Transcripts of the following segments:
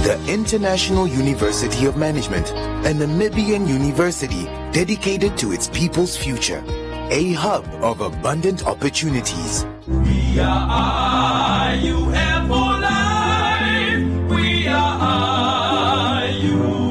The International University of Management, a Namibian university dedicated to its people's future, a hub of abundant opportunities. We are IUM for life. We are IUM.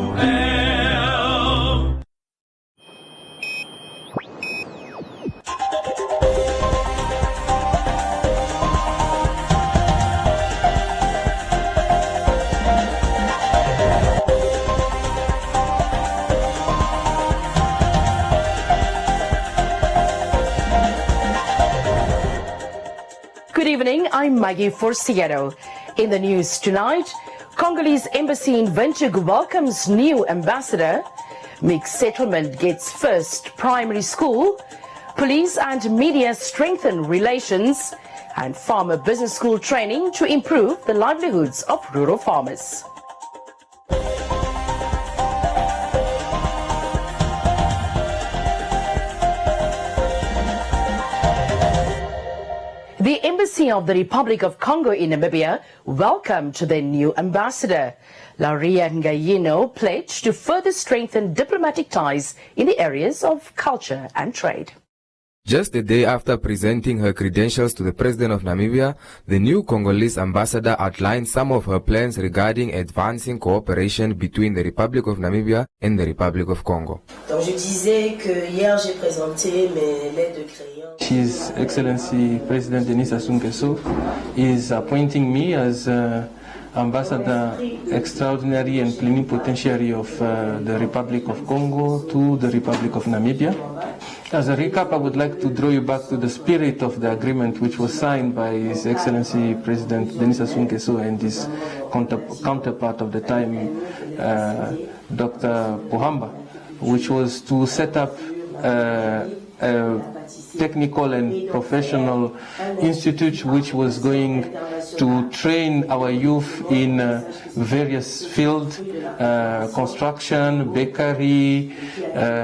Good evening, I'm Maggie Forciero. In the news tonight, Congolese embassy in Windhoek welcomes new ambassador, mixed settlement gets first primary school, police and media strengthen relations, and farmer business school training to improve the livelihoods of rural farmers. The Embassy of the Republic of Congo in Namibia welcomed their new ambassador. Laria Ngayino pledged to further strengthen diplomatic ties in the areas of culture and trade. Just a day after presenting her credentials to the President of Namibia, the new Congolese ambassador outlined some of her plans regarding advancing cooperation between the Republic of Namibia and the Republic of Congo. His Excellency President Denis Sassou Nguesso is appointing me as Ambassador Extraordinary and Plenipotentiary of the Republic of Congo to the Republic of Namibia. As a recap, I would like to draw you back to the spirit of the agreement which was signed by His Excellency President Denis Sassou Nguesso and his counterpart of the time, Dr. Pohamba, which was to set up a technical and professional institute which was going to train our youth in various fields, construction, bakery,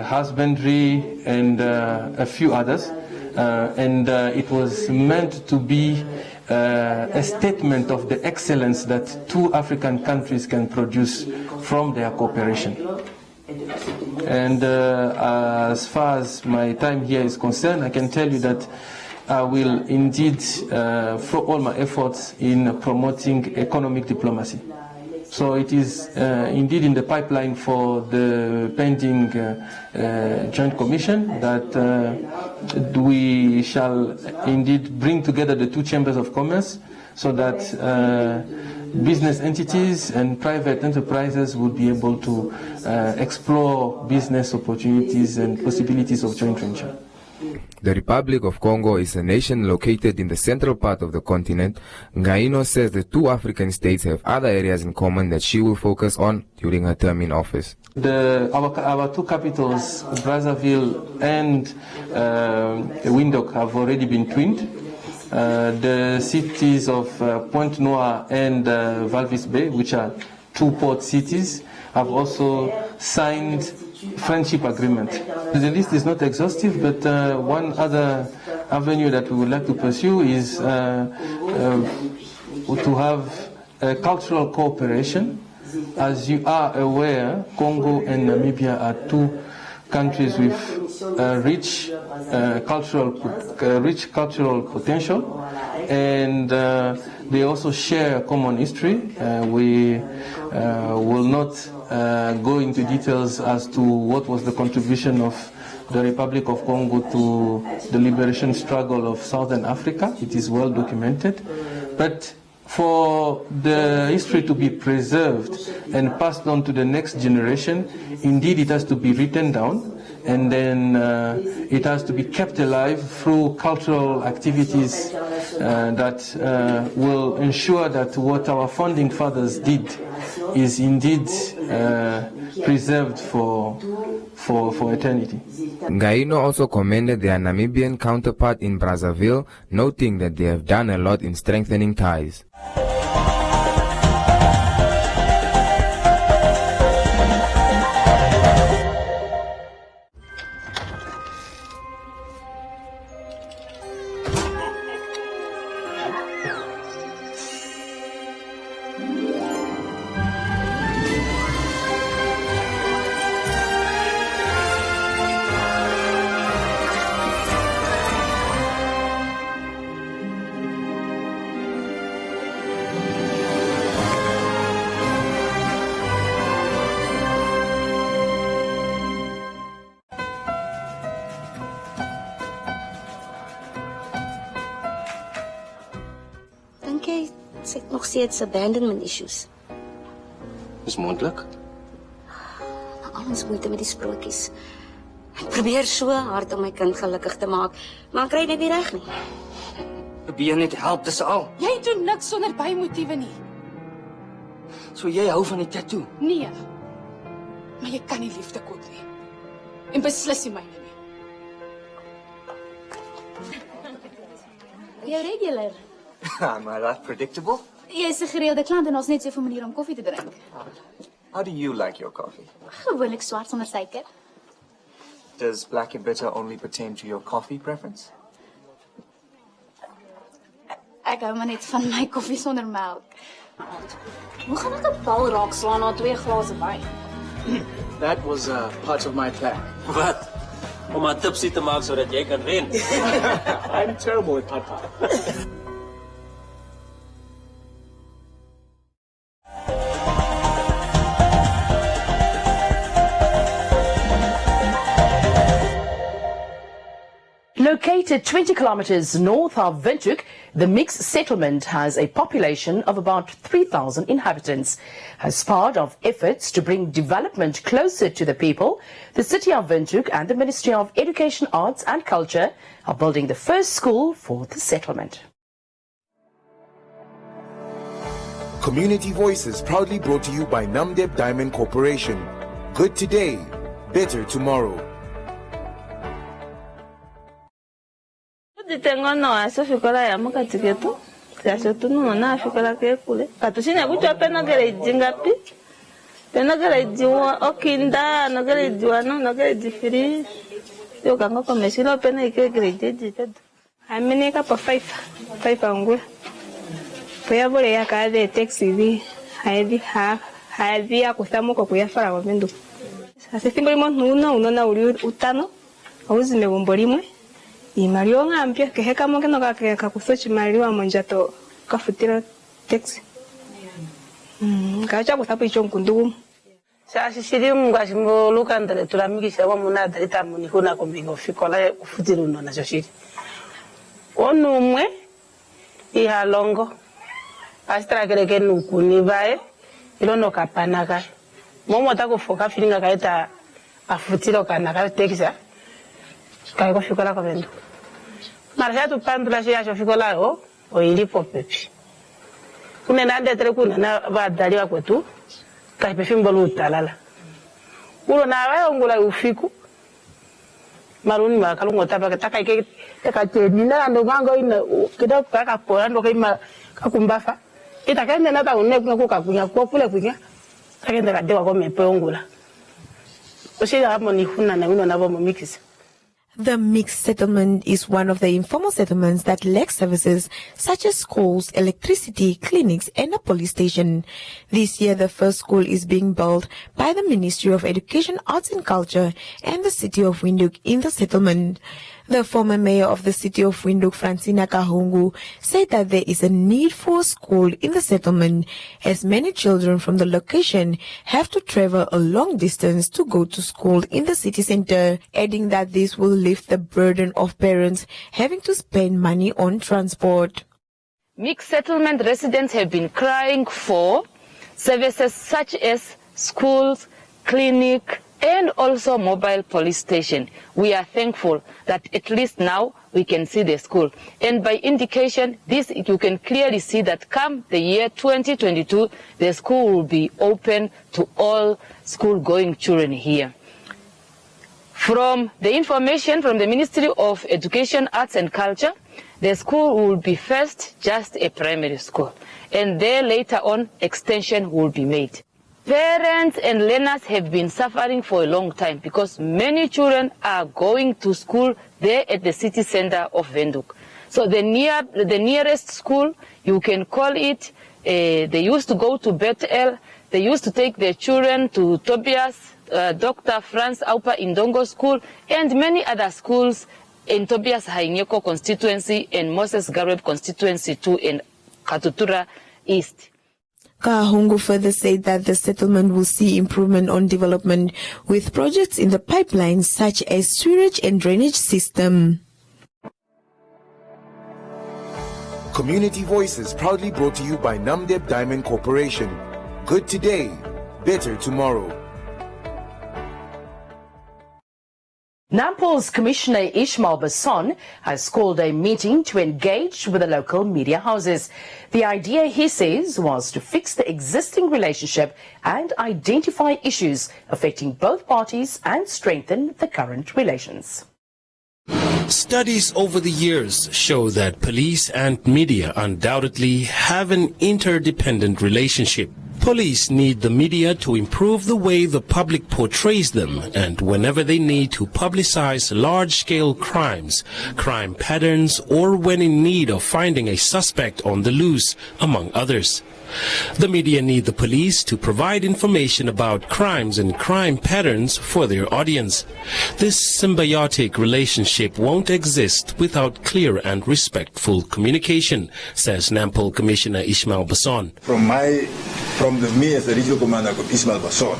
husbandry, and a few others. It was meant to be a statement of the excellence that two African countries can produce from their cooperation. And as far as my time here is concerned, I can tell you that I will indeed throw all my efforts in promoting economic diplomacy. So it is indeed in the pipeline for the pending joint commission that we shall indeed bring together the two chambers of commerce so that business entities and private enterprises would be able to explore business opportunities and possibilities of joint venture. The Republic of Congo is a nation located in the central part of the continent. Ngayino says the two African states have other areas in common that she will focus on during her term in office. Our two capitals, Brazzaville and Windhoek, have already been twinned. The cities of Pointe-Noire and Walvis Bay, which are two port cities, have also signed friendship agreement. The list is not exhaustive, but one other avenue that we would like to pursue is to have cultural cooperation. As you are aware, Congo and Namibia are two countries with rich cultural potential, and they also share a common history. We will not go into details as to what was the contribution of the Republic of Congo to the liberation struggle of Southern Africa. It is well documented. But for the history to be preserved and passed on to the next generation, indeed it has to be written down, and then it has to be kept alive through cultural activities that will ensure that what our founding fathers did is indeed preserved for eternity. Ngayino also commended their Namibian counterpart in Brazzaville, noting that they have done a lot in strengthening ties. nog steeds abandonment issues. Is moontlik. Al ons moeite met die sprokies. Ek probeer so hard om my kind gelukkig te maak, maar ek kry dit nie reg nie. Probeer net help, dis al. Jy doen niks sonder bymotiewe nie. So jy hou van die tattoo? Nee. Maar jy kan nie liefde koop nie. En beslis nie myne nie. Jy regular. Am I that predictable? Jy is 'n gereelde klant en ons net so 'n manier om koffie te drink. How do you like your coffee? Gewoonlik swart sonder suiker. Does black and bitter only pertain to your coffee preference? Ek hou maar net van my koffie sonder melk. Hoe gaan ek 'n bal raak slaan na 2 glase wyn? That was part of my plan. Wat? Om haar tipsy te maak sodat jy kan wen. I'm terrible at pata. Located 20 kilometers north of Windhoek, the mixed settlement has a population of about 3,000 inhabitants. As part of efforts to bring development closer to the people, the city of Windhoek and the Ministry of Education, Arts and Culture are building the first school for the settlement. Community Voices proudly brought to you by Namdeb Diamond Corporation. Good today, better tomorrow. Tengo no eso fikola ya muka tiketu ya sotu no na fikola ke kule katushina kucho pena gere jingapi pena gere jiwa okinda no gere jiwa no gere jifiri yo kanga kwa mesilo pena ike gere jiji amini ka pa 5 angwe pia bole ya ka de taxi vi haidi ya kusamo kwa kuyafara wa bindu sasa tingo limo uno na uri utano auzi megombolimwe Mario ngampia ke heka mo keno ka kusochi Mario amonjato ka futira taxi. Ka cha kusapo icho nkundu. Sa sisiri mungasi mo lukandale tulamiki sa muna dalita muni kuna kombingo fikola kufutira uno na joshiri. Onumwe iha longo. Astra kereke nukuni bae ilono kapanaka. Momo ta kufoka filinga kaita afutira kana ka taxi. Kai ko fikola ko vendo. Marja tu pandula ya fikola o ilipo pepi. Kuna nande tere kuna na badali wa kwetu. Kai pepi mbolu talala. Ulo na wa ngula ufiku. Maruni ma kalungo tapa taka ke ka tedi na ndo mango ina kida ka pora ndo ka kumbafa. Ita kende na ta unne kuna ka kunya ko pule kunya. Takende ka dewa ko mepe ngula. Oshira hapo ni huna na wino na bomo mix. The mixed settlement is one of the informal settlements that lack services such as schools, electricity, clinics, and a police station. This year, the first school is being built by the Ministry of Education, Arts and Culture and the city of Windhoek in the settlement. The former mayor of the city of Windhoek, Francina Kahungu, said that there is a need for a school in the settlement as many children from the location have to travel a long distance to go to school in the city center, adding that this will lift the burden of parents having to spend money on transport. Mixed settlement residents have been crying for services such as schools, clinic, and also mobile police station. We are thankful that at least now we can see the school. And by indication, this you can clearly see that come the year 2022, the school will be open to all school-going children here. From the information from the Ministry of Education, Arts and Culture, the school will be first just a primary school. And there later on, extension will be made. Parents and learners have been suffering for a long time because many children are going to school there at the city center of Windhoek. So the nearest school, you can call it, they used to go to Bethel, they used to take their children to Tobias, Dr. Franz Aupa Indongo School, and many other schools in Tobias Hainyeko constituency and Moses Gareb constituency too in Katutura East. Kahungu further said that the settlement will see improvement on development with projects in the pipeline such as sewage and drainage system. Community Voices proudly brought to you by Namdeb Diamond Corporation. Good today, better tomorrow. Nampol's Commissioner Ishmael Basson has called a meeting to engage with the local media houses. The idea, he says, was to fix the existing relationship and identify issues affecting both parties and strengthen the current relations. Studies over the years show that police and media undoubtedly have an interdependent relationship. Police need the media to improve the way the public portrays them, and whenever they need to publicize large-scale crimes, crime patterns, or when in need of finding a suspect on the loose, among others. The media need the police to provide information about crimes and crime patterns for their audience. This symbiotic relationship won't exist without clear and respectful communication, says Nampol Commissioner Ishmael Basson. From me as the regional commander of Ishmael Basson,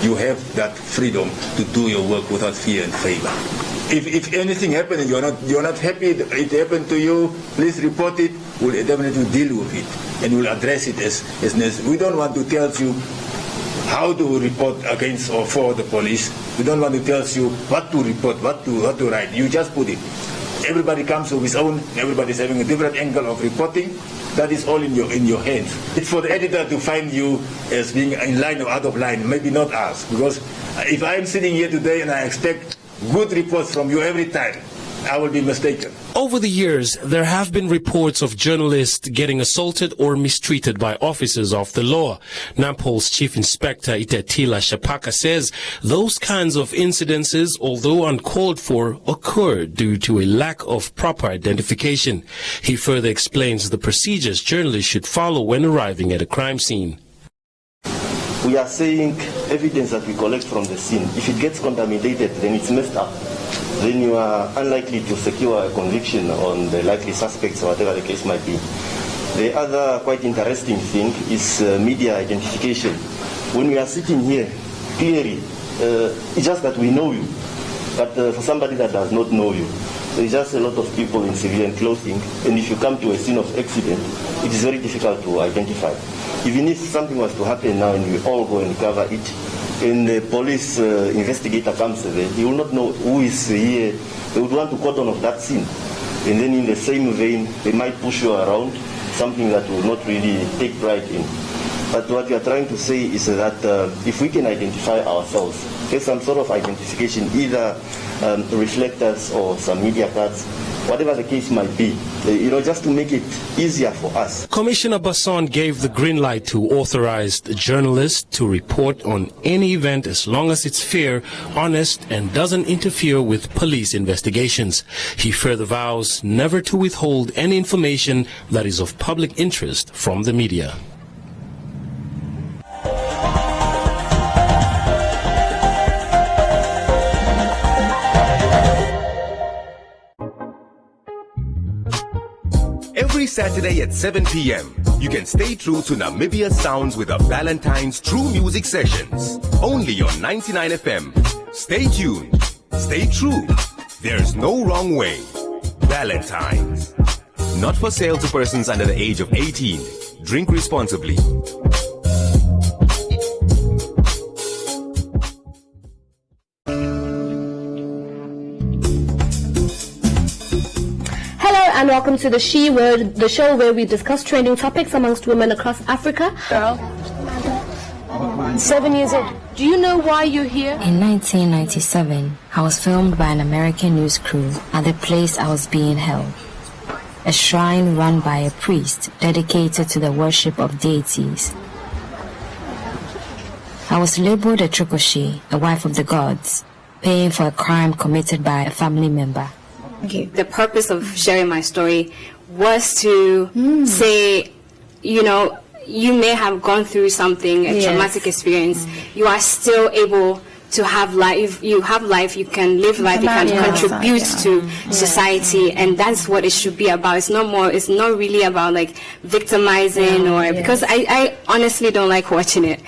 you have that freedom to do your work without fear and favor. If anything happens and you're not happy it happened to you, please report it. We'll definitely deal with it and we'll address it as necessary. We don't want to tell you how to report against or for the police. We don't want to tell you what to report, what to write. You just put it. Everybody comes with his own. Everybody's having a different angle of reporting. That is all in your hands. It's for the editor to find you as being in line or out of line. Maybe not us, because if I'm sitting here today and I expect good reports from you every time, I will be mistaken. Over the years, there have been reports of journalists getting assaulted or mistreated by officers of the law. Nampol's Chief Inspector Itetila Shapaka says those kinds of incidences, although uncalled for, occur due to a lack of proper identification. He further explains the procedures journalists should follow when arriving at a crime scene. We are saying evidence that we collect from the scene, if it gets contaminated, then it's messed up. Then you are unlikely to secure a conviction on the likely suspects or whatever the case might be. The other quite interesting thing is media identification. When we are sitting here, clearly, it's just that we know you. But for somebody that does not know you, there is just a lot of people in civilian clothing, and if you come to a scene of accident, it is very difficult to identify. Even if something was to happen now and we all go and cover it, and the police investigator comes there, he will not know who is here. They would want to cordon off that scene. And then in the same vein, they might push you around, something that will not really take pride in. But what we are trying to say is that if we can identify ourselves, get some sort of identification, either reflectors or some media cards, whatever the case might be, just to make it easier for us. Commissioner Basson gave the green light to authorized journalists to report on any event as long as it's fair, honest, and doesn't interfere with police investigations. He further vows never to withhold any information that is of public interest from the media. Every Saturday at 7 p.m., you can stay true to Namibia Sounds with the Valentine's True Music Sessions. Only on 99 FM. Stay tuned. Stay true. There's no wrong way. Valentine's. Not for sale to persons under the age of 18. Drink responsibly. And welcome to the She Word, the show where we discuss trending topics amongst women across Africa. Girl, 7 years old. Do you know why you're here? In 1997, I was filmed by an American news crew at the place I was being held. A shrine run by a priest dedicated to the worship of deities. I was labeled a Trikoshi, a wife of the gods, paying for a crime committed by a family member. Okay, the purpose of sharing my story was to say, you may have gone through something, a traumatic experience. You are still able to have life. You have life. You can live life. You can contribute to society, and that's what it should be about. It's not more. It's not really about like victimizing because I honestly don't like watching it.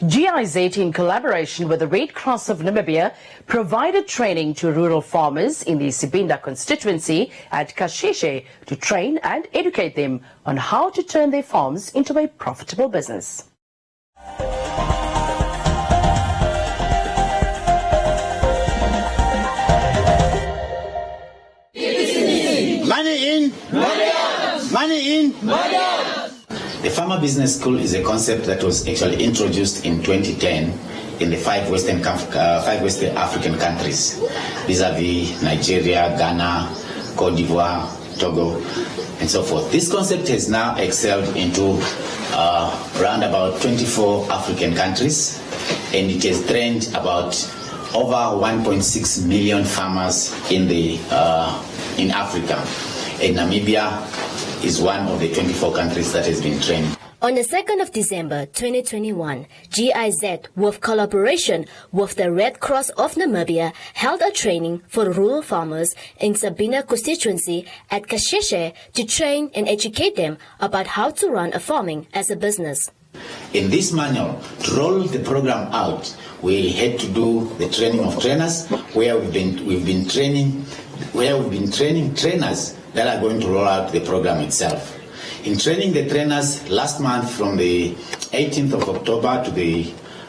GIZ, in collaboration with the Red Cross of Namibia, provided training to rural farmers in the Sibinda constituency at Kasheshe to train and educate them on how to turn their farms into a profitable business. Money in, money in. The Farmer Business School is a concept that was actually introduced in 2010 in the five West African countries, vis-a-vis Nigeria, Ghana, Cote d'Ivoire, Togo, and so forth. This concept has now excelled into around about 24 African countries, and it has trained about over 1.6 million farmers in Africa. And Namibia is one of the 24 countries that has been trained. On the 2nd of December 2021, GIZ, with collaboration with the Red Cross of Namibia, held a training for rural farmers in Sibinda constituency at Kasheshe to train and educate them about how to run a farming as a business. In this manual, to roll the program out, we had to do the training of trainers, where we've been training trainers that are going to roll out the program itself. In training the trainers last month, from the 18th of October to the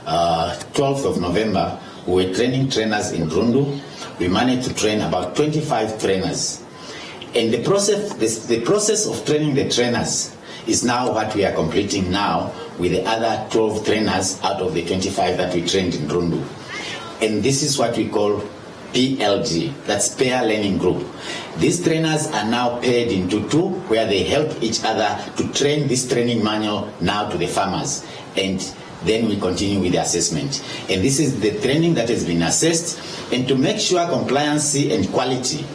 12th of November, we were training trainers in Rundu. We managed to train about 25 trainers. And the process of training the trainers is now what we are completing now with the other 12 trainers out of the 25 that we trained in Rundu. And this is what we call PLG, that's Pair Learning Group. These trainers are now paired into two, where they help each other to train this training manual now to the farmers. And then we continue with the assessment. And this is the training that has been assessed. And to make sure compliancy and quality,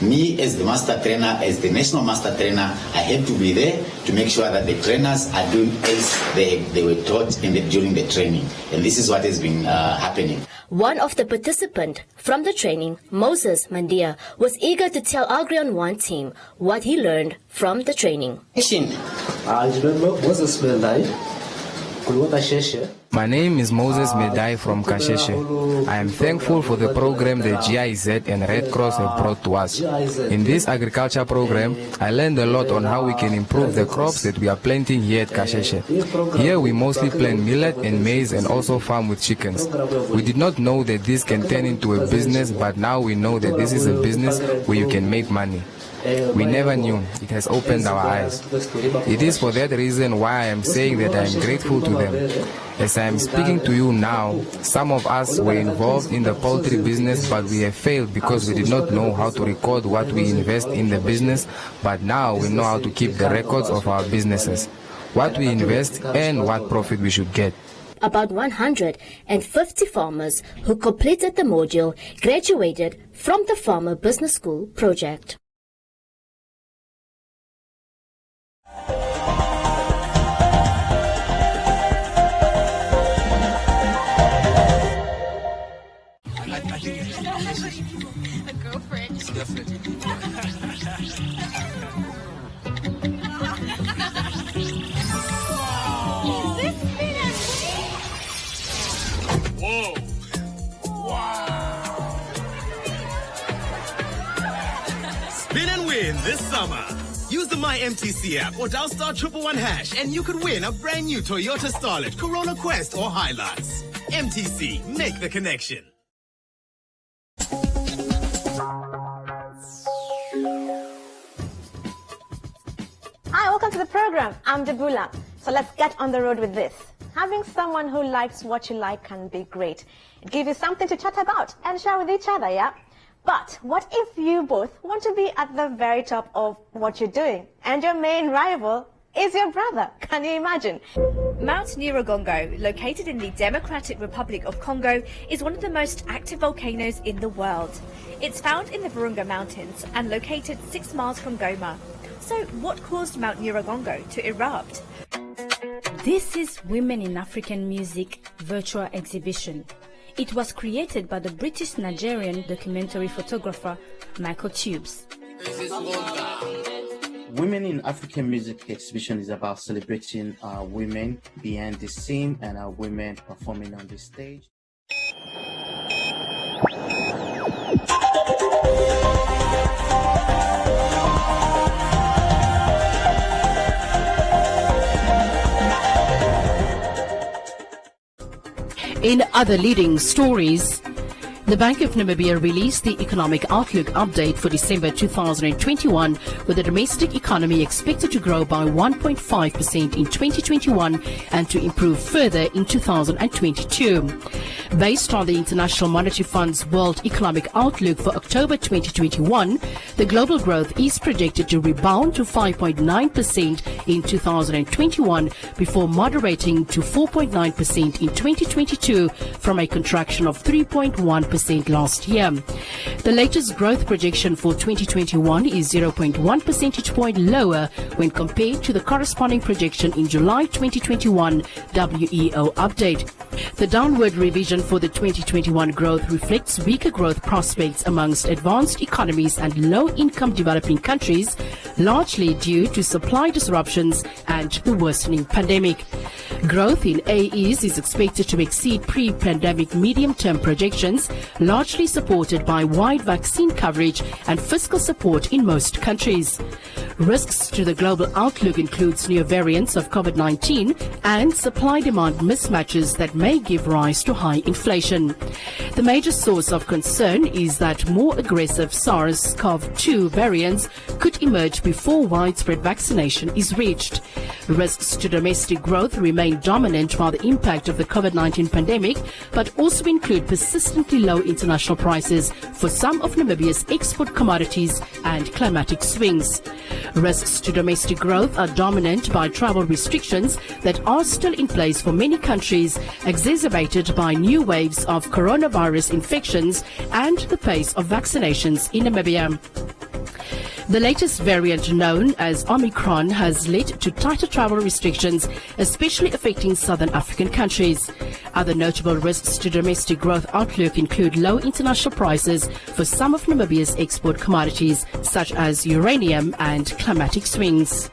me as the master trainer, as the national master trainer, I have to be there to make sure that the trainers are doing as they were taught during the training. And this is what has been happening. One of the participants from the training, Moses Mandia, was eager to tell Agrion One team what he learned from the training. My name is Moses Medai from Kasheshe. I am thankful for the program the GIZ and Red Cross have brought to us. In this agriculture program, I learned a lot on how we can improve the crops that we are planting here at Kasheshe. Here we mostly plant millet and maize and also farm with chickens. We did not know that this can turn into a business, but now we know that this is a business where you can make money. We never knew. It has opened our eyes. It is for that reason why I am saying that I am grateful to them. As I am speaking to you now, some of us were involved in the poultry business, but we have failed because we did not know how to record what we invest in the business, but now we know how to keep the records of our businesses, what we invest and what profit we should get. About 150 farmers who completed the module graduated from the Farmer Business School project. A girlfriend. Definitely. Whoa! Wow! Spin and win this summer. Use the MyMTC app or dial *111# and you could win a brand new Toyota Starlet, Corolla Quest or Hilux. MTC, make the connection. Hi, welcome to the program. I'm Debula. So let's get on the road with this. Having someone who likes what you like can be great. It gives you something to chat about and share with each other, yeah? But what if you both want to be at the very top of what you're doing and your main rival is your brother? Can you imagine? Mount Nyiragongo, located in the Democratic Republic of Congo, is one of the most active volcanoes in the world. It's found in the Virunga Mountains and located 6 miles from Goma. So what caused Mount Nyiragongo to erupt? This is Women in African Music virtual exhibition. It was created by the British-Nigerian documentary photographer Michael Tubes. Women in African Music exhibition is about celebrating our women behind the scene and our women performing on the stage. In other leading stories, the Bank of Namibia released the Economic Outlook Update for December 2021, with the domestic economy expected to grow by 1.5% in 2021 and to improve further in 2022. Based on the International Monetary Fund's World Economic Outlook for October 2021, the global growth is projected to rebound to 5.9% in 2021 before moderating to 4.9% in 2022 from a contraction of 3.1% last year. The latest growth projection for 2021 is 0.1 percentage point lower when compared to the corresponding projection in July 2021 WEO update. The downward revision for the 2021 growth reflects weaker growth prospects amongst advanced economies and low-income developing countries, largely due to supply disruptions and the worsening pandemic. Growth in AEs is expected to exceed pre-pandemic medium-term projections, largely supported by wide vaccine coverage and fiscal support in most countries. Risks to the global outlook includes new variants of COVID-19 and supply-demand mismatches that may give rise to high inflation. The major source of concern is that more aggressive SARS-CoV-2 variants could emerge before widespread vaccination is reached. Risks to domestic growth remain dominant by the impact of the COVID-19 pandemic, but also include persistently low international prices for some of Namibia's export commodities and climatic swings. Risks to domestic growth are dominant by travel restrictions that are still in place for many countries, exacerbated by new waves of coronavirus infections and the pace of vaccinations in Namibia. The latest variant, known as Omicron, has led to tighter travel restrictions, especially affecting southern African countries. Other notable risks to domestic growth outlook include low international prices for some of Namibia's export commodities, such as uranium and climatic swings.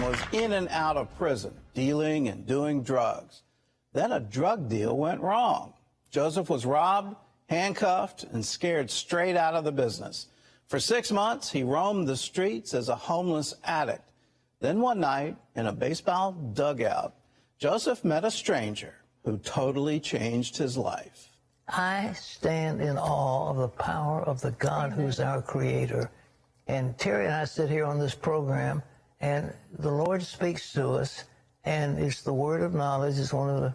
Was in and out of prison, dealing and doing drugs. Then a drug deal went wrong. Joseph was robbed, handcuffed, and scared straight out of the business. For 6 months, he roamed the streets as a homeless addict. Then one night, in a baseball dugout, Joseph met a stranger who totally changed his life. I stand in awe of the power of the God who's our creator. And Terry and I sit here on this program, and the Lord speaks to us, and it's the word of knowledge. It's one of the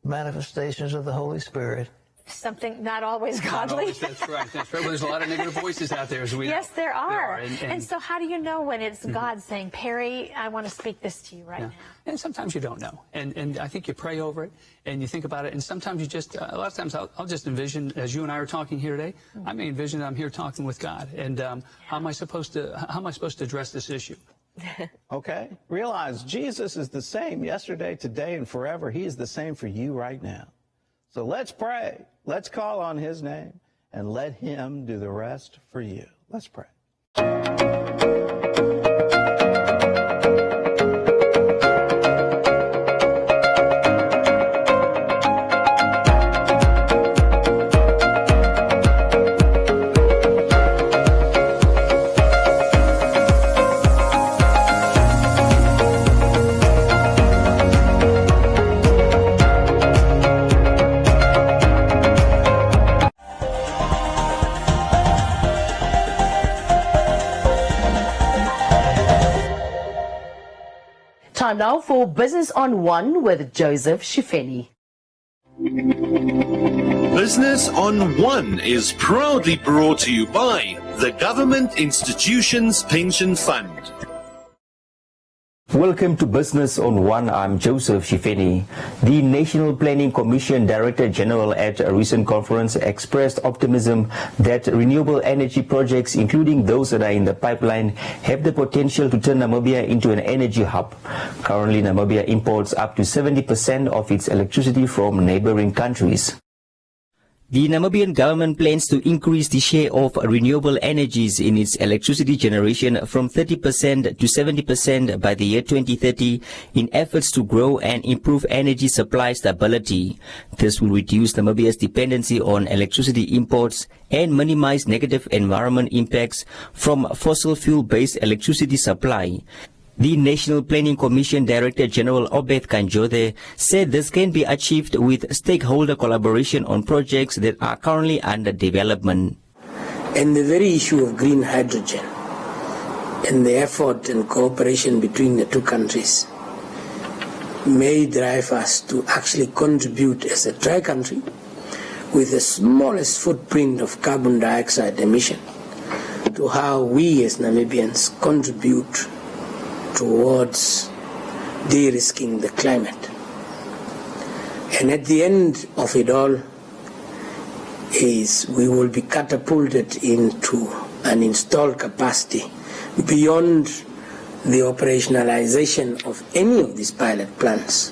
manifestations of the Holy Spirit. Something not always godly. Not always, that's right. That's right. Well, there's a lot of negative voices out there, as we know. Yes, there are. And so how do you know when it's God saying, Perry, I want to speak this to you right now? And sometimes you don't know. And I think you pray over it, and you think about it, and sometimes you just, a lot of times I'll just envision, as you and I are talking here today, I may envision that I'm here talking with God, and how am I supposed to address this issue? Okay? Realize Jesus is the same yesterday, today, and forever. He is the same for you right now. So let's pray. Let's call on his name and let him do the rest for you. Let's pray. Time now for Business on One with Joseph Shifeni. Business on One is proudly brought to you by the Government Institutions Pension Fund. Welcome to Business on One. I'm Joseph Shifeni. The National Planning Commission Director General at a recent conference expressed optimism that renewable energy projects, including those that are in the pipeline, have the potential to turn Namibia into an energy hub. Currently, Namibia imports up to 70% of its electricity from neighboring countries. The Namibian government plans to increase the share of renewable energies in its electricity generation from 30% to 70% by the year 2030 in efforts to grow and improve energy supply stability. This will reduce Namibia's dependency on electricity imports and minimize negative environment impacts from fossil fuel-based electricity supply. The National Planning Commission Director General Obed Kanjode said this can be achieved with stakeholder collaboration on projects that are currently under development. And the very issue of green hydrogen and the effort and cooperation between the two countries may drive us to actually contribute as a dry country with the smallest footprint of carbon dioxide emission to how we as Namibians contribute towards de-risking the climate. And at the end of it all is we will be catapulted into an installed capacity beyond the operationalization of any of these pilot plants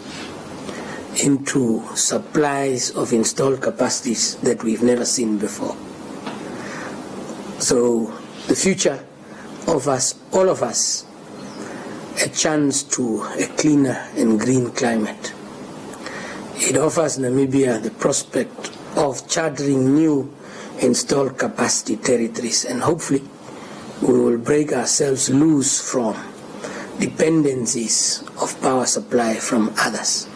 into supplies of installed capacities that we've never seen before. So the future of us, all of us, a chance to a cleaner and green climate. It offers Namibia the prospect of chartering new installed capacity territories, and hopefully we will break ourselves loose from dependencies of power supply from others.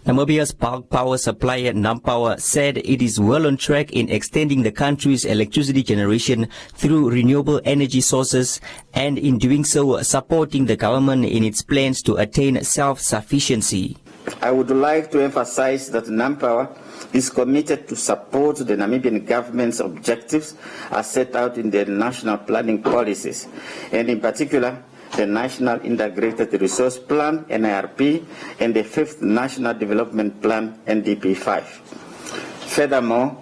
Namibia's bulk power supplier Nampower said it is well on track in extending the country's electricity generation through renewable energy sources, and in doing so supporting the government in its plans to attain self-sufficiency. I would like to emphasize that Nampower is committed to support the Namibian government's objectives as set out in the national planning policies, and in particular the National Integrated Resource Plan, NIRP, and the 5th National Development Plan, NDP5. Furthermore,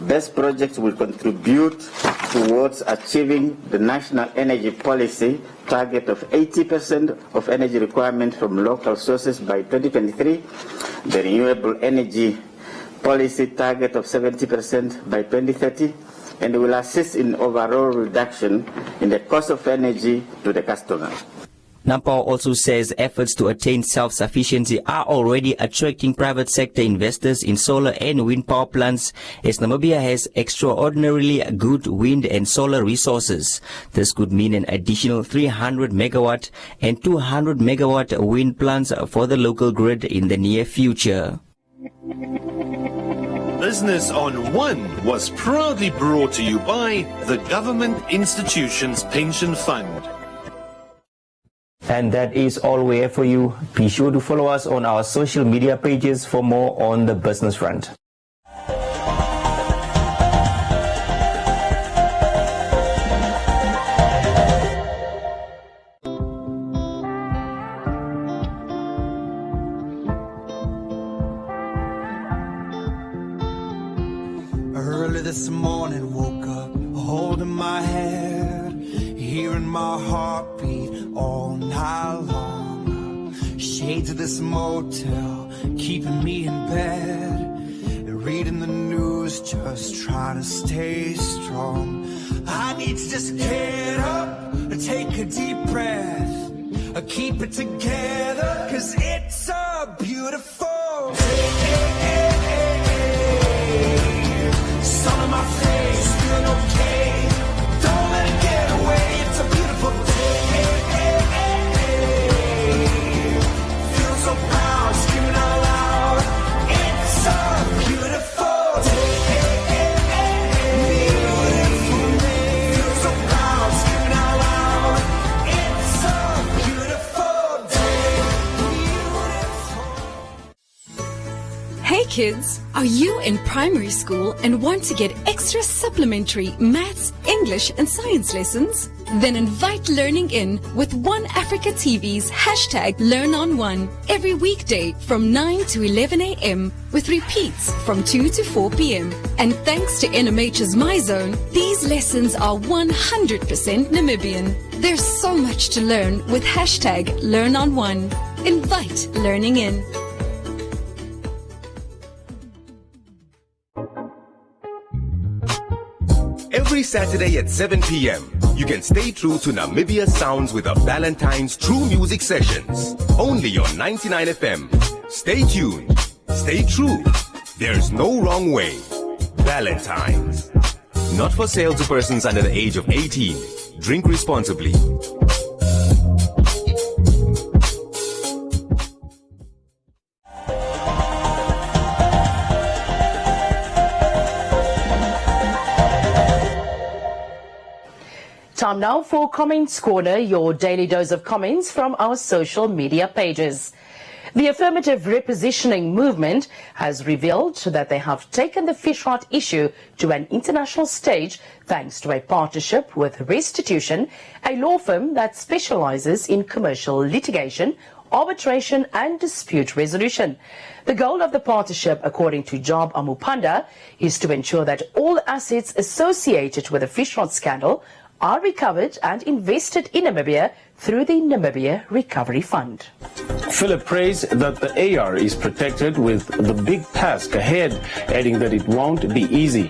BEST projects will contribute towards achieving the National Energy Policy target of 80% of energy requirement from local sources by 2023, the Renewable Energy Policy target of 70% by 2030, and will assist in overall reduction in the cost of energy to the customer. Nampower also says efforts to attain self-sufficiency are already attracting private sector investors in solar and wind power plants, as Namibia has extraordinarily good wind and solar resources. This could mean an additional 300 megawatt and 200 megawatt wind plants for the local grid in the near future. Business on One was proudly brought to you by the Government Institutions Pension Fund. And that is all we have for you. Be sure to follow us on our social media pages for more on the business front. Early this morning, woke up holding my head, hearing my heartbeat all night long. Shades of this motel keeping me in bed, reading the news, just trying to stay strong. I need to just get up, take a deep breath, keep it together, 'cause it's a beautiful day. Sun on my face, feeling okay. Don't let it get away. It's a beautiful day. Feel so proud, screaming out loud. It's a beautiful day. Beautiful day. Feel so proud, screaming out loud. It's a beautiful day. Beautiful. Hey kids, are you in primary school and want to get extra supplementary maths, English and science lessons? Then invite learning in with One Africa TV's #LearnOn1 every weekday from 9 to 11 a.m. with repeats from 2 to 4 p.m. And thanks to NMH's MyZone, these lessons are 100% Namibian. There's so much to learn with #LearnOn1. Invite learning in. Every Saturday at 7 p.m., you can stay true to Namibia Sounds with the Valentine's True Music Sessions. Only on 99 FM. Stay tuned. Stay true. There's no wrong way. Valentine's. Not for sale to persons under the age of 18. Drink responsibly. Time now for Comments Corner, your daily dose of comments from our social media pages. The affirmative repositioning movement has revealed that they have taken the fish rot issue to an international stage thanks to a partnership with Restitution, a law firm that specializes in commercial litigation, arbitration and dispute resolution. The goal of the partnership, according to Job Amupanda, is to ensure that all assets associated with the fish rot scandal are recovered and invested in Namibia through the Namibia Recovery Fund. Philip prays that the AR is protected with the big task ahead, adding that it won't be easy.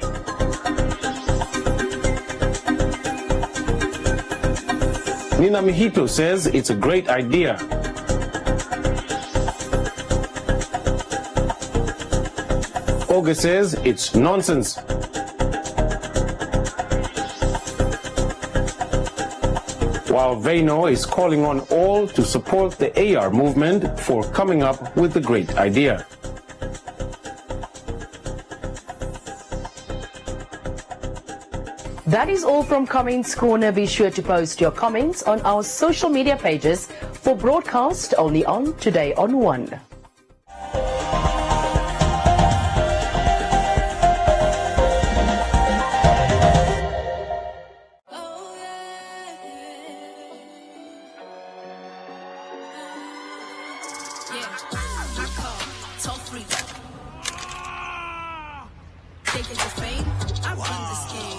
Nina Mihito says it's a great idea. Olga says it's nonsense. While Veno is calling on all to support the AR movement for coming up with the great idea. That is all from Comments Corner. Be sure to post your comments on our social media pages for broadcast only on Today on One.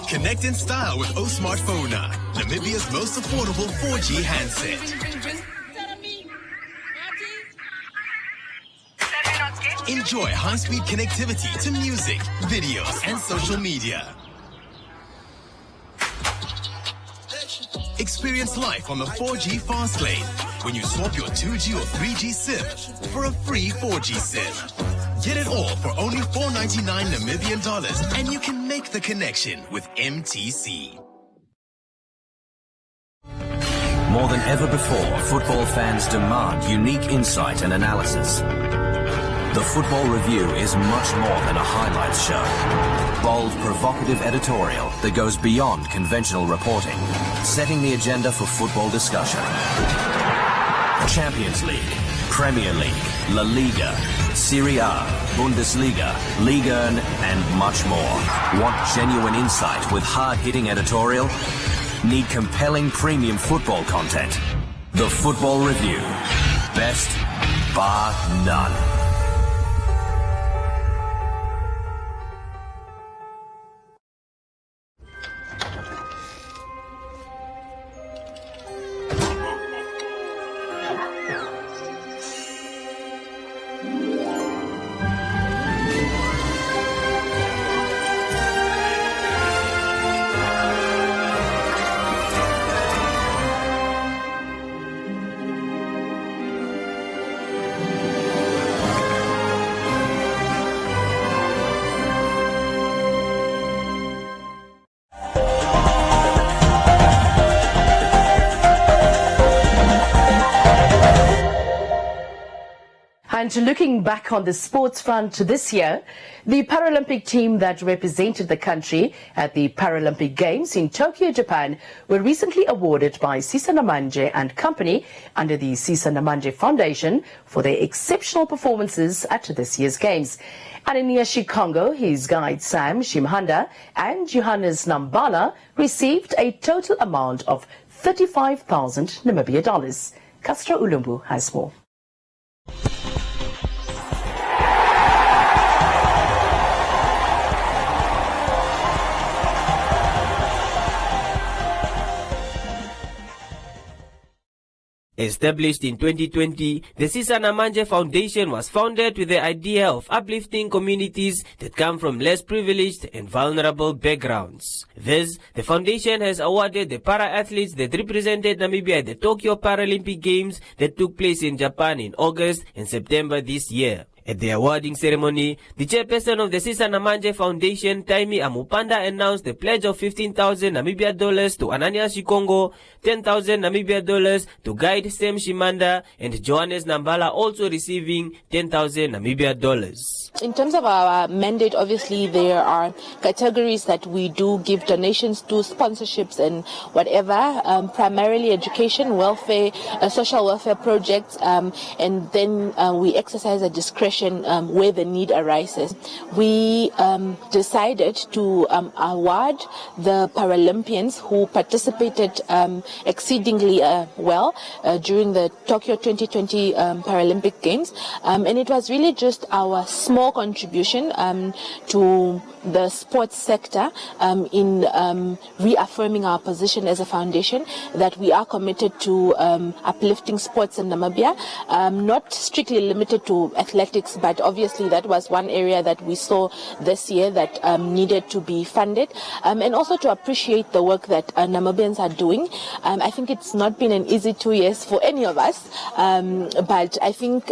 Connect in style with O Smartphone, Namibia's most affordable 4G handset. Enjoy high-speed connectivity to music, videos, and social media. Experience life on the 4G fast lane when you swap your 2G or 3G SIM for a free 4G SIM. Get it all for only $4.99 Namibian dollars, and you can make the connection with MTC. More than ever before, football fans demand unique insight and analysis. The Football Review is much more than a highlights show. Bold, provocative editorial that goes beyond conventional reporting, setting the agenda for football discussion. Champions League, Premier League, La Liga, Serie A, Bundesliga, Liga 1, and much more. Want genuine insight with hard-hitting editorial? Need compelling premium football content? The Football Review. Best, bar none. And looking back on the sports front this year, the Paralympic team that represented the country at the Paralympic Games in Tokyo, Japan, were recently awarded by Sisa Namanje and Company under the Sisa Namanje Foundation for their exceptional performances at this year's Games. Ananiashi Congo, his guide Sam Shimhanda and Johannes Nambala received a total amount of 35,000 Namibia dollars. Castro Ulumbu has more. Established in 2020, the Sisana Manje Foundation was founded with the idea of uplifting communities that come from less privileged and vulnerable backgrounds. Thus, the foundation has awarded the para-athletes that represented Namibia at the Tokyo Paralympic Games that took place in Japan in August and September this year. At the awarding ceremony, the chairperson of the Sisana Manje Foundation, Taimi Amupanda, announced the pledge of 15,000 Namibia dollars to Ananias Shikongo, 10,000 Namibia dollars to Guide Sam Shimanda, and Johannes Nambala also receiving 10,000 Namibia dollars. In terms of our mandate, obviously there are categories that we do give donations to, sponsorships and whatever, primarily education, welfare, social welfare projects, and then we exercise a discretion where the need arises. We decided to award the Paralympians who participated exceedingly well during the Tokyo 2020 Paralympic Games, and it was really just our small contribution to the sports sector in reaffirming our position as a foundation that we are committed to uplifting sports in Namibia, not strictly limited to athletics, but obviously that was one area that we saw this year that needed to be funded, and also to appreciate the work that Namibians are doing. I think it's not been an easy 2 years for any of us, but I think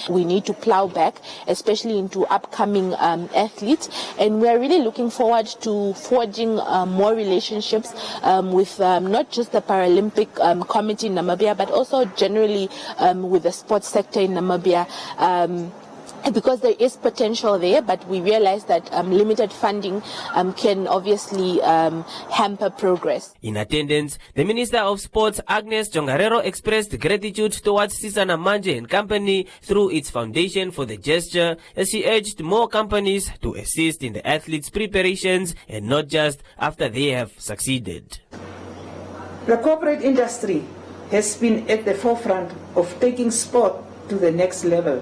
we need to plow back, especially into upcoming athletes, and we're really looking forward to forging more relationships with not just the Paralympic Committee in Namibia, but also generally with the sports sector in Namibia. Because there is potential there, but we realize that limited funding can obviously hamper progress. In attendance, the Minister of Sports, Agnes Jongarero, expressed gratitude towards Sisana Manje and Company through its foundation for the gesture, as she urged more companies to assist in the athletes' preparations and not just after they have succeeded. The corporate industry has been at the forefront of taking sport to the next level,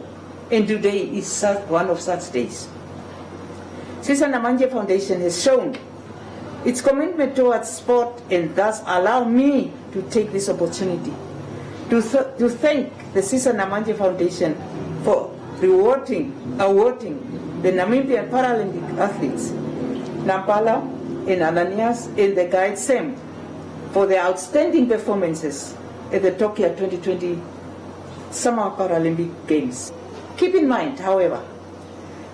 and today is one of such days. Sisana Manje Foundation has shown its commitment towards sport, and thus allow me to take this opportunity to thank the Sisana Manje Foundation for awarding the Namibian Paralympic athletes, Nampala and Ananias and the guide Sam, for their outstanding performances at the Tokyo 2020 Summer Paralympic Games. Keep in mind, however,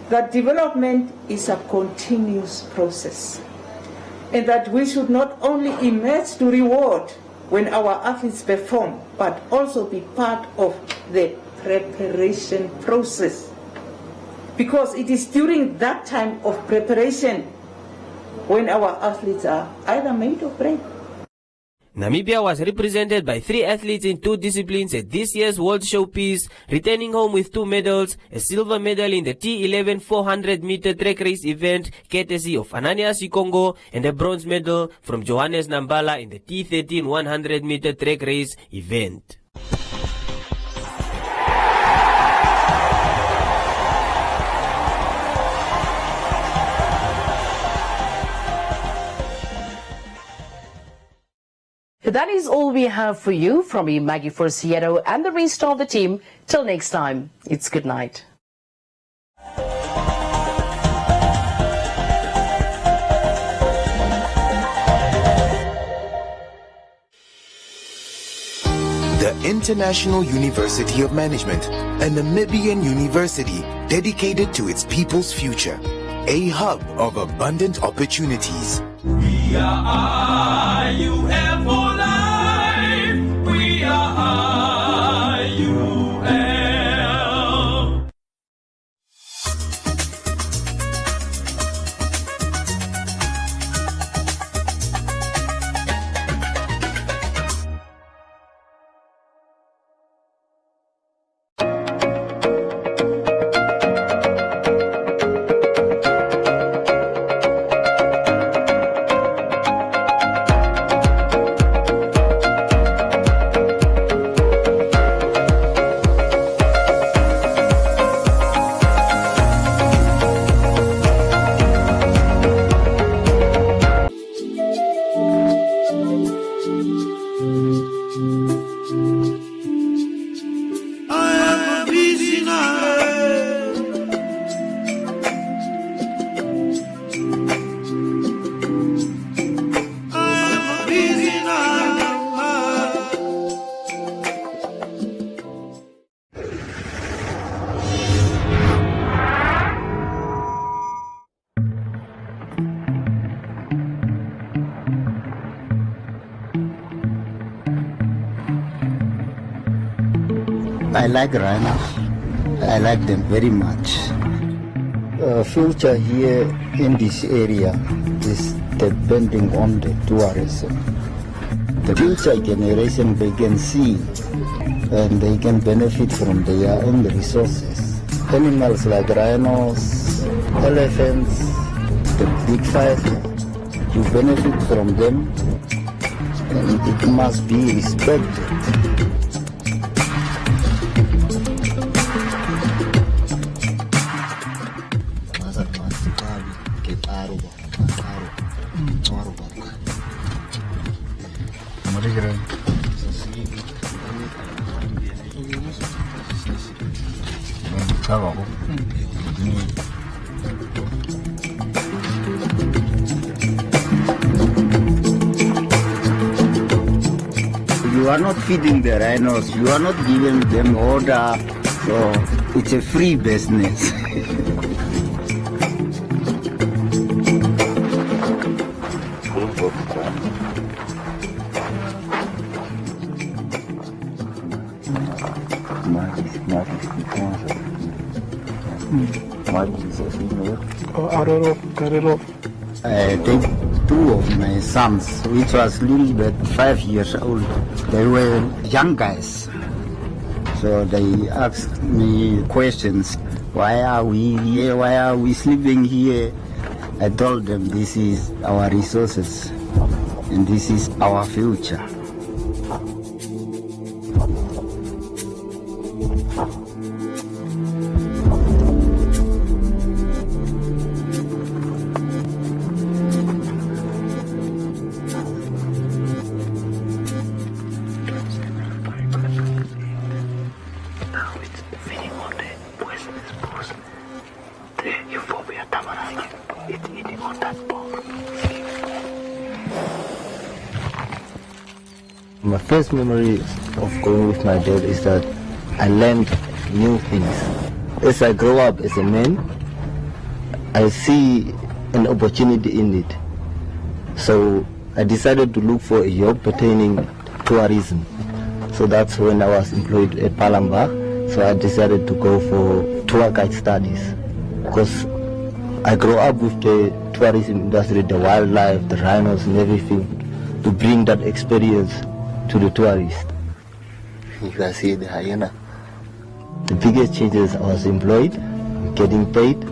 that development is a continuous process, and that we should not only emerge to reward when our athletes perform, but also be part of the preparation process. Because it is during that time of preparation when our athletes are either made or break. Namibia was represented by 3 athletes in 2 disciplines at this year's World Showpiece, returning home with 2 medals, a silver medal in the T11 400-meter track race event courtesy of Ananias Shikongo, and a bronze medal from Johannes Nambala in the T13 100-meter track race event. That is all we have for you from me, Maggie Forciero, and the rest of the team. Till next time, it's good night. The International University of Management, a Namibian university dedicated to its people's future, a hub of abundant opportunities. We are IUM for life. We are IUM. I like rhinos. I like them very much. Future here in this area is depending on the tourism. The future generation, they can see and they can benefit from their own resources. Animals like rhinos, elephants, the big five, you benefit from them and it must be respected. You are not feeding the rhinos, you are not giving them order, so it's a free business. I take two of my sons, which was little bit 5 years old. They were young guys. So they asked me questions. Why are we here? Why are we sleeping here? I told them this is our resources and this is our future. My first memory of going with my dad is that I learned new things. As I grow up as a man, I see an opportunity in it. So I decided to look for a job pertaining to tourism. So that's when I was employed at Palamba. So I decided to go for tour guide studies because I grew up with the tourism industry, the wildlife, the rhinos and everything, to bring that experience to the tourists. You can see the hyena. The biggest changes, I was employed, getting paid,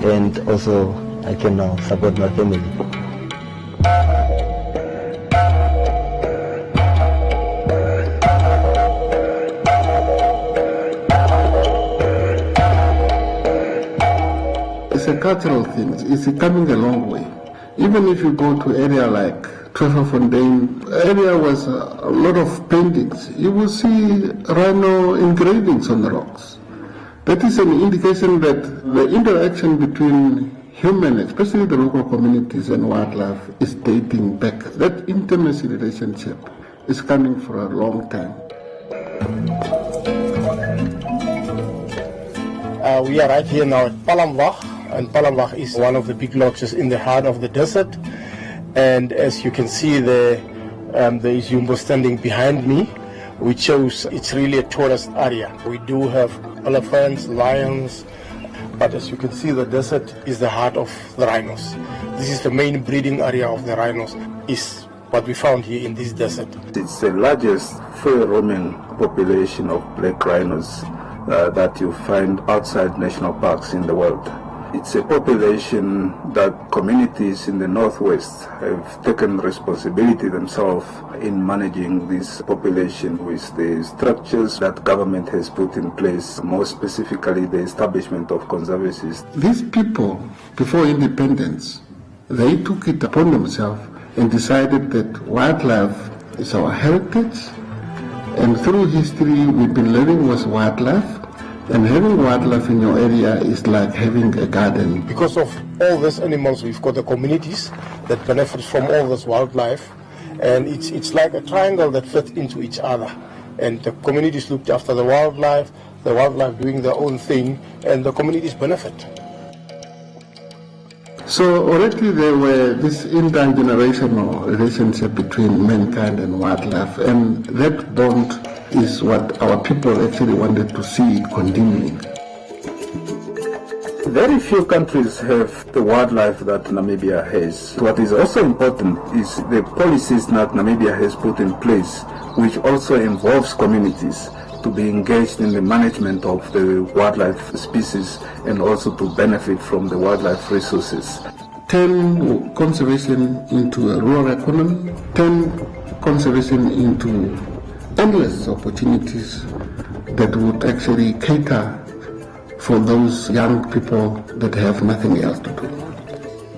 and also I can now support my family. It's a cultural thing. It's coming a long way. Even if you go to area like Treverfontein, area was a lot of paintings. You will see rhino engravings on the rocks. That is an indication that the interaction between human, especially the local communities and wildlife, is dating back. That intimacy relationship is coming for a long time. We are right here now at Palamba, and Palamba is one of the big lodges in the heart of the desert. And as you can see there is Jumbo standing behind me, which shows it's really a tourist area. We do have elephants, lions, but as you can see, the desert is the heart of the rhinos. This is the main breeding area of the rhinos, is what we found here in this desert. It's the largest free-roaming population of black rhinos that you find outside national parks in the world. It's a population that communities in the Northwest have taken responsibility themselves in managing this population with the structures that government has put in place, more specifically the establishment of conservancies. These people, before independence, they took it upon themselves and decided that wildlife is our heritage, and through history we've been living with wildlife. And having wildlife in your area is like having a garden. Because of all these animals, we've got the communities that benefit from all this wildlife, and it's like a triangle that fits into each other. And the communities looked after the wildlife doing their own thing, and the communities benefit. So already there were this intergenerational relationship between mankind and wildlife, and that bond is what our people actually wanted to see it continuing. Very few countries have the wildlife that Namibia has. What is also important is the policies that Namibia has put in place, which also involves communities to be engaged in the management of the wildlife species and also to benefit from the wildlife resources. Turn conservation into a rural economy, turn conservation into endless opportunities that would actually cater for those young people that have nothing else to do.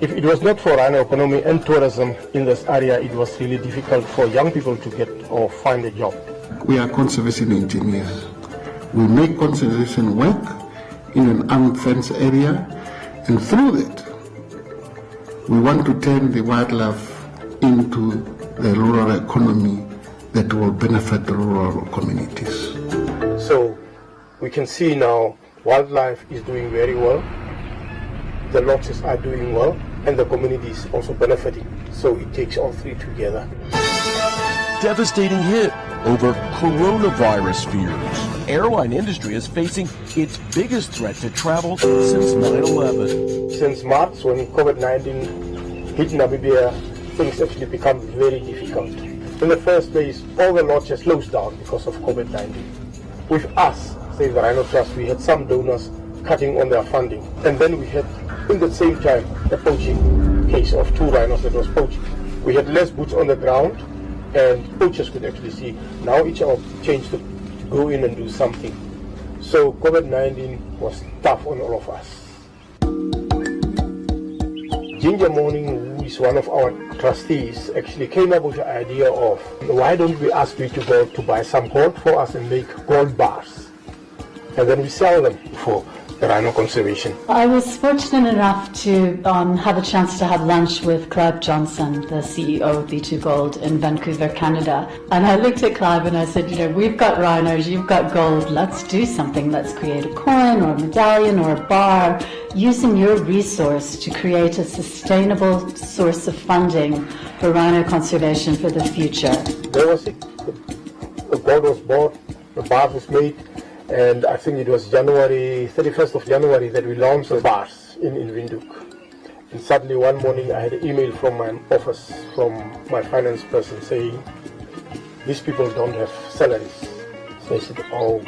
If it was not for rhino economy and tourism in this area, it was really difficult for young people to get or find a job. We are conservation engineers. We make conservation work in an unfenced area, and through that, we want to turn the wildlife into the rural economy that will benefit the rural communities. So we can see now wildlife is doing very well, the lodges are doing well, and the community is also benefiting. So it takes all three together. Devastating hit over coronavirus fears. Airline industry is facing its biggest threat to travel since 9/11. Since March, when COVID-19 hit Namibia, things actually become very difficult. In the first place, all the lodges closed down because of COVID-19. With us, Save the Rhino Trust, we had some donors cutting on their funding. And then we had, in the same time, a poaching case of 2 rhinos that was poached. We had less boots on the ground, and poachers could actually see. Now each of them changed to go in and do something. So COVID-19 was tough on all of us. Ginger Morning, who is one of our trustees, actually came up with the idea of, why don't we ask you to go to buy some gold for us and make gold bars? And then we sell them for the rhino conservation. I was fortunate enough to have a chance to have lunch with Clive Johnson, the CEO of B2Gold in Vancouver, Canada. And I looked at Clive and I said, we've got rhinos, you've got gold, let's do something. Let's create a coin or a medallion or a bar using your resource to create a sustainable source of funding for rhino conservation for the future. There was it. The gold was bought, the bar was made, and I think it was 31st of January that we launched the bars in Windhoek. And suddenly one morning I had an email from my office, from my finance person, saying, these people don't have salaries. So I said, oh,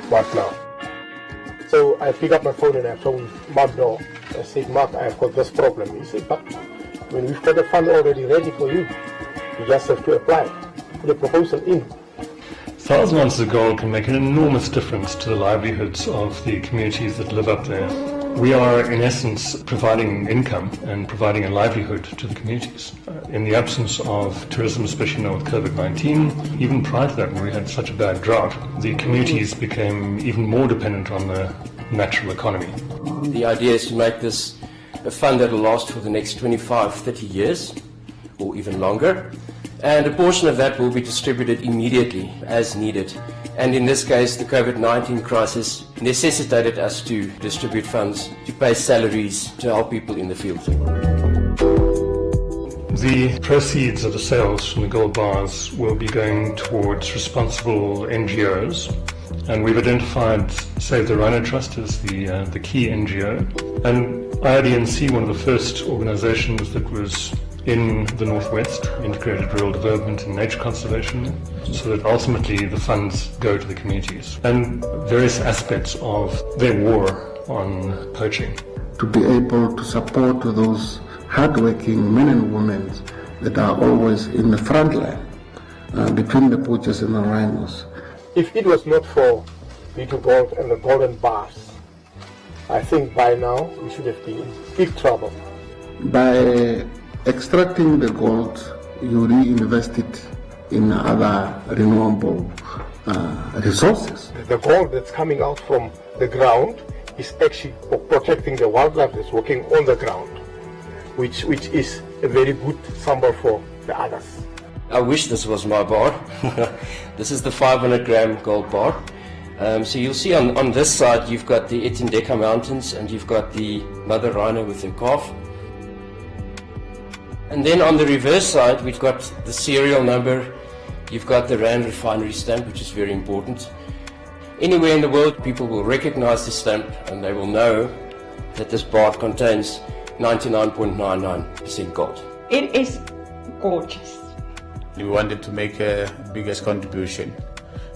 what now? So I picked up my phone and I phoned Mark Daw. I said, Mark, I've got this problem. He said, but we've got a fund already ready for you. You just have to apply, put a proposal in. 1,000 ounces of gold can make an enormous difference to the livelihoods of the communities that live up there. We are, in essence, providing income and providing a livelihood to the communities. In the absence of tourism, especially now with COVID-19, even prior to that, when we had such a bad drought, the communities became even more dependent on the natural economy. The idea is to make this a fund that will last for the next 25, 30 years, or even longer. And a portion of that will be distributed immediately as needed. And in this case, the COVID-19 crisis necessitated us to distribute funds to pay salaries to help people in the field. The proceeds of the sales from the gold bars will be going towards responsible NGOs. And we've identified Save the Rhino Trust as the key NGO. And IRDNC, one of the first organizations that was in the Northwest, integrated rural development and nature conservation, so that ultimately the funds go to the communities and various aspects of their war on poaching. To be able to support those hardworking men and women that are always in the front line between the poachers and the rhinos. If it was not for B2Gold and the golden bars, I think by now we should have been in big trouble. By extracting the gold, you reinvest it in other renewable resources. The gold that's coming out from the ground is actually protecting the wildlife that's working on the ground, which is a very good symbol for the others. I wish this was my bar. This is the 500 gram gold bar. So you'll see on this side you've got the Etindeka Mountains and you've got the mother rhino with her calf. And then on the reverse side, we've got the serial number You've got the Rand Refinery stamp, which is very important. Anywhere in the world, people will recognize the stamp and they will know that this bar contains 99.99% gold. It is gorgeous. We wanted to make a biggest contribution.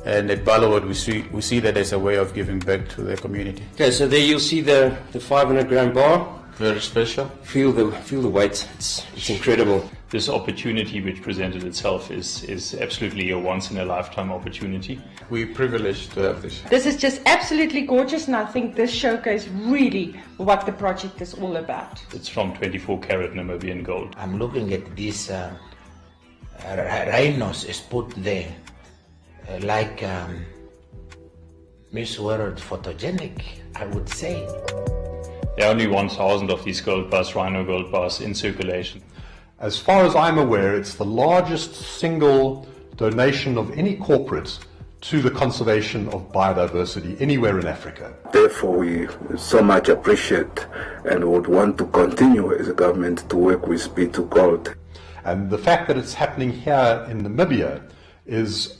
And at Ballowwood, we see that as a way of giving back to the community. Okay, so there you'll see the 500 gram bar. Very special. Feel the weight. It's incredible. This opportunity which presented itself is absolutely a once-in-a-lifetime opportunity. We're privileged to have this. This is just absolutely gorgeous, and I think this showcase really what the project is all about. It's from 24 karat Namibian gold. I'm looking at these rhinos is put there like Miss World photogenic, I would say. There are only 1,000 of these gold bars, rhino gold bars, in circulation. As far as I'm aware, it's the largest single donation of any corporate to the conservation of biodiversity anywhere in Africa. Therefore, we so much appreciate and would want to continue as a government to work with B2 Gold. And the fact that it's happening here in Namibia is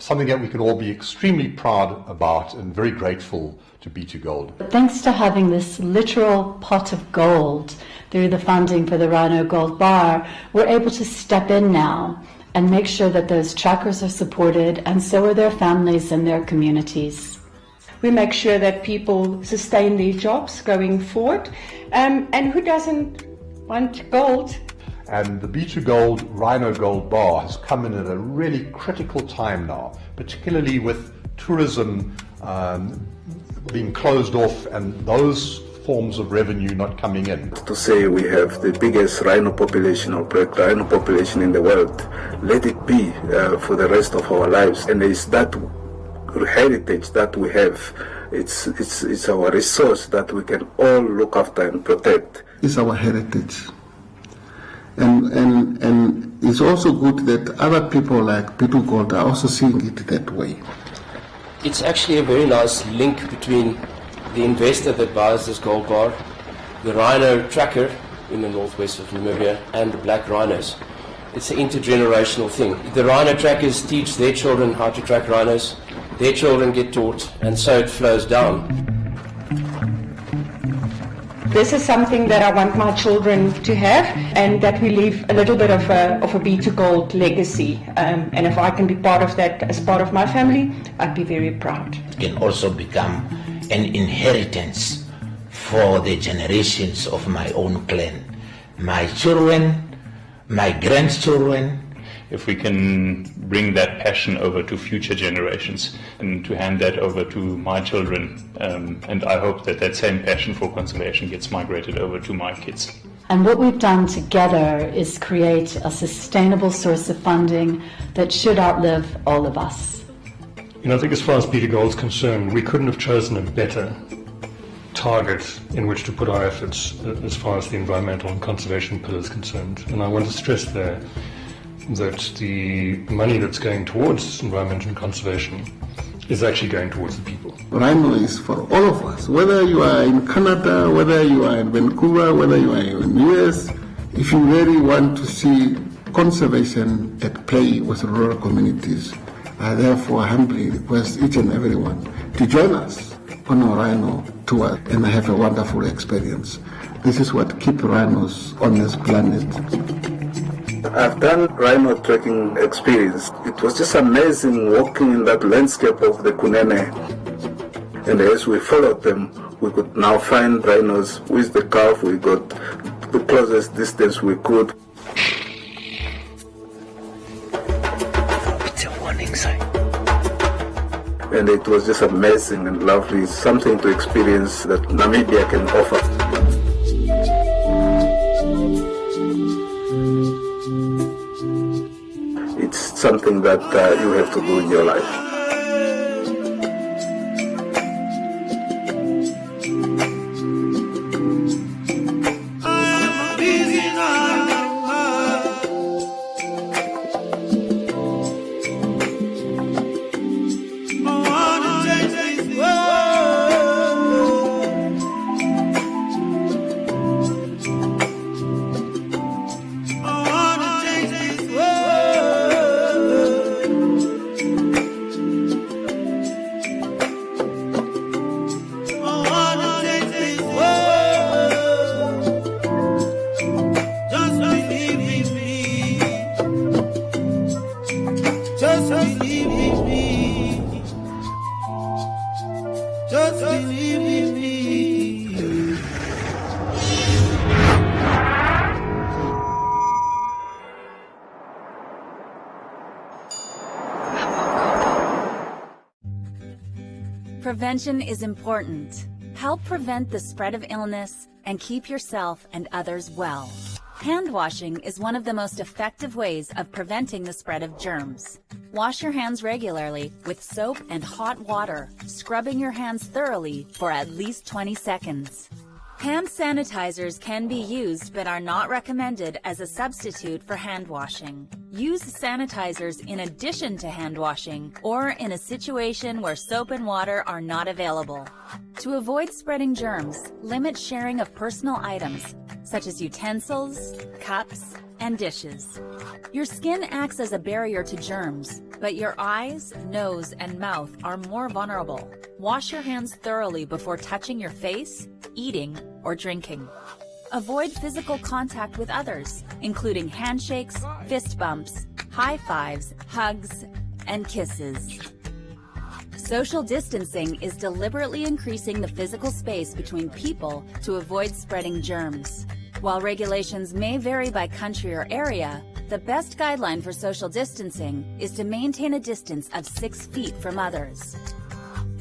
something that we can all be extremely proud about and very grateful to B2 Gold. Thanks to having this literal pot of gold through the funding for the Rhino Gold Bar, we're able to step in now and make sure that those trackers are supported, and so are their families and their communities. We make sure that people sustain their jobs going forward, and who doesn't want gold? And the B2 Gold Rhino Gold Bar has come in at a really critical time now, particularly with tourism being closed off and those forms of revenue not coming in. To say we have the biggest rhino population or black rhino population in the world, let it be for the rest of our lives. And it's that heritage that we have, it's our resource that we can all look after and protect. It's our heritage. And it's also good that other people like B2 Gold are also seeing it that way. It's actually a very nice link between the investor that buys this gold bar, the rhino tracker in the northwest of Namibia, and the black rhinos. It's an intergenerational thing. The rhino trackers teach their children how to track rhinos, their children get taught, and so it flows down. This is something that I want my children to have, and that we leave a little bit of a B2 Gold legacy. And if I can be part of that as part of my family, I'd be very proud. It can also become an inheritance for the generations of my own clan. My children, my grandchildren. If we can bring that passion over to future generations and to hand that over to my children, and I hope that that same passion for conservation gets migrated over to my kids. And what we've done together is create a sustainable source of funding that should outlive all of us. You know, I think as far as B2 Gold is concerned, we couldn't have chosen a better target in which to put our efforts as far as the environmental and conservation pillar is concerned. And I want to stress there that the money that's going towards environment and conservation is actually going towards the people. Rhino is for all of us, whether you are in Canada, whether you are in Vancouver, whether you are in the US. If you really want to see conservation at play with rural communities, I therefore humbly request each and everyone to join us on our Rhino tour and have a wonderful experience. This is what keeps rhinos on this planet. I've done rhino trekking experience. It was just amazing walking in that landscape of the Kunene. And as we followed them, we could now find rhinos with the calf. We got the closest distance we could. It's a warning sign. And it was just amazing and lovely, something to experience that Namibia can offer. It's something that you have to do in your life. Prevention is important. Help prevent the spread of illness and keep yourself and others well. Hand washing is one of the most effective ways of preventing the spread of germs. Wash your hands regularly with soap and hot water, scrubbing your hands thoroughly for at least 20 seconds. Hand sanitizers can be used but are not recommended as a substitute for hand washing. Use sanitizers in addition to hand washing or in a situation where soap and water are not available. To avoid spreading germs, limit sharing of personal items such as utensils, cups, and dishes. Your skin acts as a barrier to germs, but your eyes, nose, and mouth are more vulnerable. Wash your hands thoroughly before touching your face, eating, or drinking. Avoid physical contact with others, including handshakes, fist bumps, high fives, hugs, and kisses. Social distancing is deliberately increasing the physical space between people to avoid spreading germs. While regulations may vary by country or area, the best guideline for social distancing is to maintain a distance of 6 feet from others.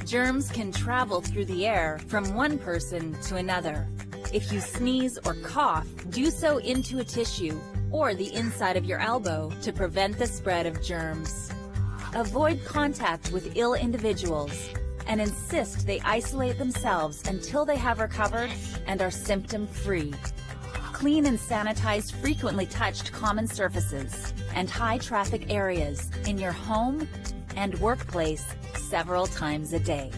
Germs can travel through the air from one person to another. If you sneeze or cough, do so into a tissue or the inside of your elbow to prevent the spread of germs. Avoid contact with ill individuals and insist they isolate themselves until they have recovered and are symptom-free. Clean and sanitize frequently touched common surfaces and high-traffic areas in your home and workplace several times a day.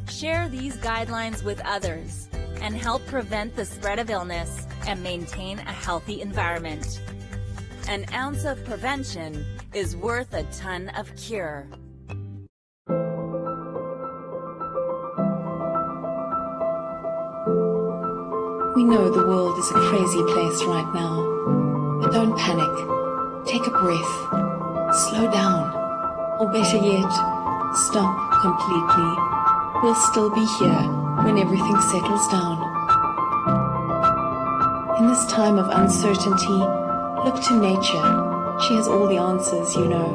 Share these guidelines with others and help prevent the spread of illness and maintain a healthy environment. An ounce of prevention is worth a ton of cure. We know the world is a crazy place right now, but don't panic. Take a breath, slow down, or better yet, stop completely. We'll still be here when everything settles down. In this time of uncertainty, look to nature. She has all the answers, you know.